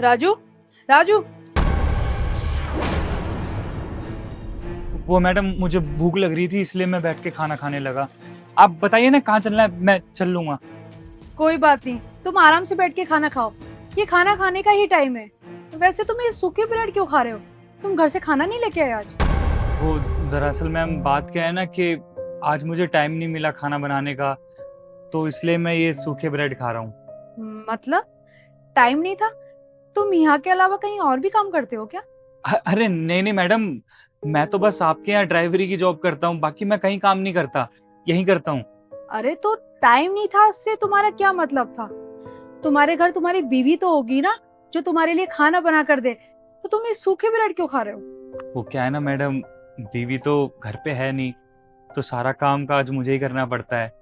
राजू, राजू। वो मैडम मुझे भूख लग रही थी इसलिए मैं बैठ के खाना खाने लगा। आप बताइए ना कहाँ चलना है, मैं चल लूंगा। कोई बात नहीं, तुम आराम से बैठ के खाना खाओ। ये खाना खाने का ही टाइम है। वैसे तुम ये सूखे ब्रेड क्यों खा रहे हो? तुम घर से खाना नहीं लेके आए आज? वो दरअसल मैम बात क्या है ना कि आज मुझे टाइम नहीं मिला खाना बनाने का, तो इसलिए मैं ये सूखे ब्रेड खा रहा हूँ। मतलब टाइम नहीं था? तुम यहाँ के अलावा कहीं और भी काम करते हो क्या? अरे नहीं नहीं मैडम, मैं तो बस आपके यहाँ ड्राइवरी की जॉब करता हूँ, बाकी मैं कहीं काम नहीं करता, यहीं करता हूँ। अरे तो टाइम नहीं था इससे तुम्हारा क्या मतलब था? तुम्हारे घर तुम्हारी बीवी तो होगी ना, जो तुम्हारे लिए खाना बना कर दे। तो तुम ये सूखे ब्रेड क्यों खा रहे हो? वो क्या है ना मैडम, बीवी तो घर पे है नहीं, तो सारा काम काज मुझे ही करना पड़ता है।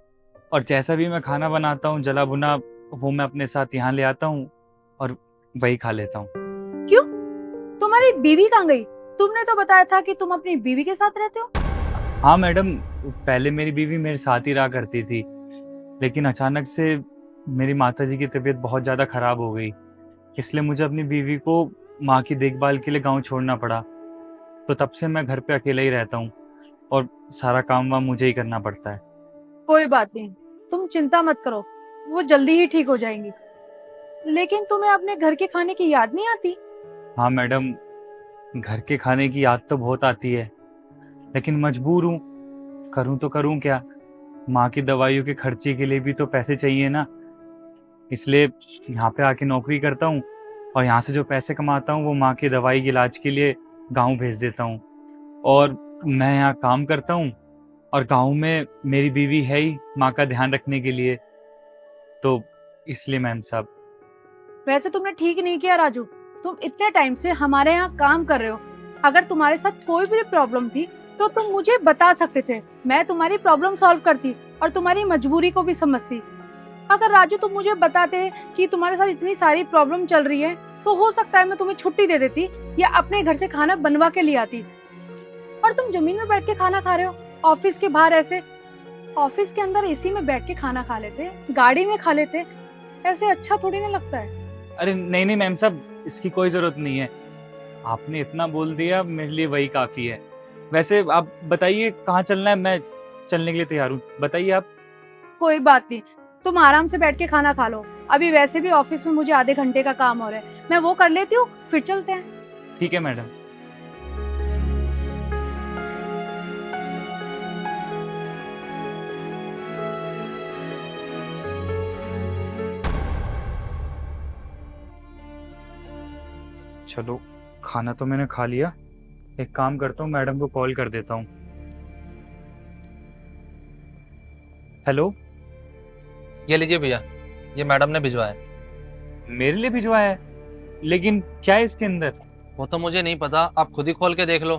और जैसा भी मैं खाना बनाता हूँ जला भुना, वो मैं अपने साथ यहाँ ले आता हूँ और वही खा लेता हूँ। क्यों? तुम्हारी बीवी कहाँ गई? तुमने तो बताया था कि तुम अपनी बीवी के साथ रहते हो। हाँ मैडम, पहले मेरी बीवी मेरे साथ ही रहा करती थी, लेकिन अचानक से मेरी माताजी की तबीयत बहुत ज़्यादा खराब हो गई, इसलिए मुझे अपनी बीवी को माँ की देखभाल के लिए गांव छोड़ना पड़ा। तो तब से मैं घर पे अकेला ही रहता हूँ और सारा काम वाम मुझे ही करना पड़ता है। कोई बात नहीं, तुम चिंता मत करो, वो जल्दी ही ठीक हो जाएंगी। लेकिन तुम्हें अपने घर के खाने की याद नहीं आती? हाँ मैडम, घर के खाने की याद तो बहुत आती है, लेकिन मजबूर हूँ, करूँ तो करूँ क्या। माँ की दवाइयों के खर्चे के लिए भी तो पैसे चाहिए ना, इसलिए यहाँ पे आके नौकरी करता हूँ और यहाँ से जो पैसे कमाता हूँ वो माँ की दवाई के इलाज के लिए गाँव भेज देता हूँ। और मैं यहाँ काम करता हूँ और गाँव में मेरी बीवी है ही माँ का ध्यान रखने के लिए, तो इसलिए मैम साहब। वैसे तुमने ठीक नहीं किया राजू। तुम इतने टाइम से हमारे यहाँ काम कर रहे हो। अगर तुम्हारे साथ कोई भी प्रॉब्लम थी तो तुम मुझे बता सकते थे, मैं तुम्हारी प्रॉब्लम सॉल्व करती और तुम्हारी मजबूरी को भी समझती। अगर राजू तुम मुझे बताते कि तुम्हारे साथ इतनी सारी प्रॉब्लम चल रही है, तो हो सकता है मैं तुम्हें छुट्टी दे देती या अपने घर से खाना बनवा के ले आती। और तुम जमीन में बैठ के खाना खा रहे हो, ऑफिस के बाहर ऐसे। ऑफिस के अंदर एसी में बैठ के खाना खा लेते, गाड़ी में खा लेते, ऐसे अच्छा थोड़ी ना लगता है। अरे नहीं नहीं मैम साहब, इसकी कोई ज़रूरत नहीं है, आपने इतना बोल दिया मेरे लिए वही काफ़ी है। वैसे आप बताइए कहाँ चलना है, मैं चलने के लिए तैयार हूँ, बताइए आप। कोई बात नहीं, तुम आराम से बैठ के खाना खा लो। अभी वैसे भी ऑफिस में मुझे आधे घंटे का काम हो रहा है, मैं वो कर लेती हूँ, फिर चलते हैं। ठीक है मैडम। चलो, खाना तो मैंने खा लिया, एक काम करता हूँ मैडम को कॉल कर देता हूँ। हेलो। ये लीजिए भैया, ये मैडम ने भिजवाया है। मेरे लिए भिजवाया है, लेकिन क्या है इसके अंदर? वो तो मुझे नहीं पता, आप खुद ही खोल के देख लो।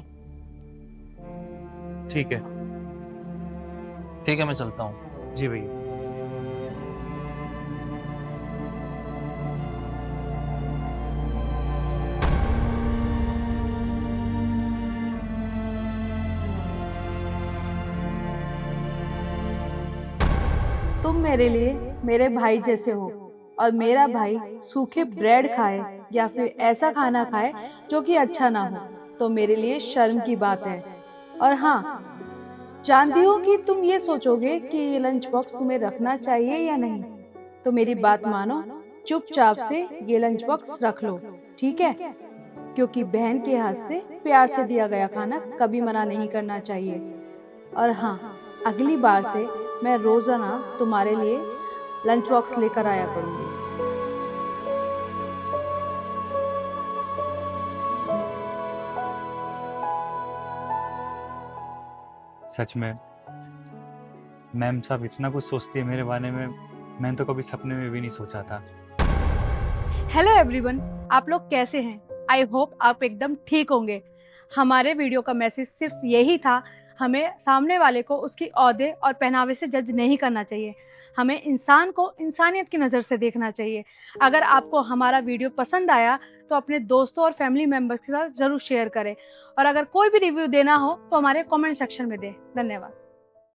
ठीक है। ठीक है, मैं चलता हूँ। जी भैया। तुम मेरे लिए मेरे भाई जैसे हो, और मेरा भाई सूखे ब्रेड खाए या फिर ऐसा खाना खाए जो कि अच्छा ना हो, तो मेरे लिए शर्म की बात है। और हाँ, जानती हूँ कि तुम ये सोचोगे कि ये लंच बॉक्स तुम्हें रखना चाहिए या नहीं। तो मेरी बात मानो, चुपचाप से ये लंच बॉक्स रख लो, ठीक है? क्योंकि बहन के हाथ से प्यार से दिया गया खाना कभी मना नहीं करना चाहिए। और हाँ, अगली बार से मैं रोजाना तुम्हारे लिए लंच बॉक्स लेकर आया करूंगी। सच में मैम साहब इतना कुछ सोचती है मेरे बारे में, मैंने तो कभी सपने में भी नहीं सोचा था। हेलो एवरीवन, आप लोग कैसे हैं? आई होप आप एकदम ठीक होंगे। हमारे वीडियो का मैसेज सिर्फ यही था, हमें सामने वाले को उसकी ओहदे और पहनावे से जज नहीं करना चाहिए। हमें इंसान को इंसानियत की नज़र से देखना चाहिए। अगर आपको हमारा वीडियो पसंद आया तो अपने दोस्तों और फैमिली मेम्बर्स के साथ ज़रूर शेयर करें। और अगर कोई भी रिव्यू देना हो तो हमारे कमेंट सेक्शन में दें। धन्यवाद।